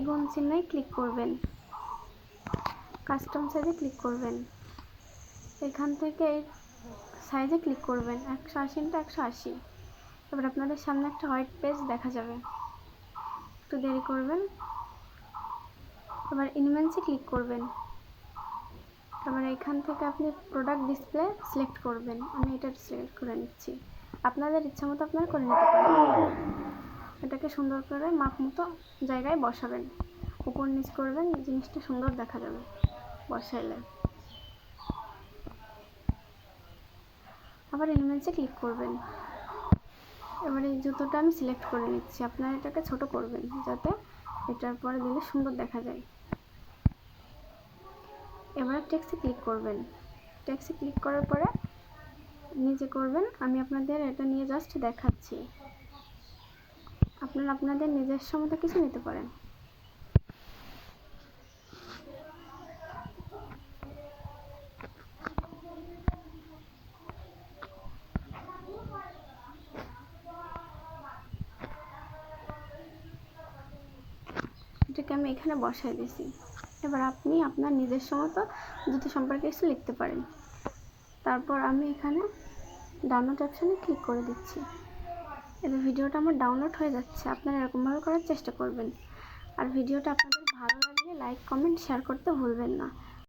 গুণ চিহ্নে ক্লিক করবেন, কাস্টম সাইজে ক্লিক করবেন, এখান থেকে এই সাইজে ক্লিক করবেন 180x180। এবার আপনাদের সামনে একটা হোয়াইট পেজ দেখা যাবে, একটু দেরি করবেন। এবার ইমেজে ক্লিক করবেন, তারপরে এখান থেকে আপনি প্রোডাক্ট ডিসপ্লে সিলেক্ট করবেন। আমি এটা সিলেক্ট করে নিচ্ছি, আপনাদের ইচ্ছা মতো আপনারা করে নিতে পারেন। এটাকে সুন্দর করে মাপ মতো জায়গায় বসাবেন, উপর নিচ করবেন, জিনিসটা সুন্দর দেখা যাবে বসাইলে। আবার ইমেজে ক্লিক করবেন। এবার এই জুতোটা আমি সিলেক্ট করে নিচ্ছি, আপনারা এটাকে ছোট করবেন যাতে এটার পরে দিলে সুন্দর দেখা যায়। এবার টেক্সটে ক্লিক করবেন, টেক্সটে ক্লিক করার পরে নিচে করবেন। আমি আপনাদের এটা নিয়ে জাস্ট দেখাচ্ছি, আপনারা আপনাদের নিজস্ব মতো কিছু নিতে পারেন। এটাকে আমি এখানে বসাই দিয়েছি। এবার আপনি আপনার নিজস্ব মতো জুতো সম্পর্কে কিছু লিখতে পারেন। তারপর আমি এখানে ডাউনলোড অপশানে ক্লিক করে দিচ্ছি। এবার ভিডিওটা আমার ডাউনলোড হয়ে যাচ্ছে, আপনারা এরকমভাবে করার চেষ্টা করবেন। আর ভিডিওটা আপনাদের ভালো লাগলে লাইক, কমেন্ট, শেয়ার করতে ভুলবেন না।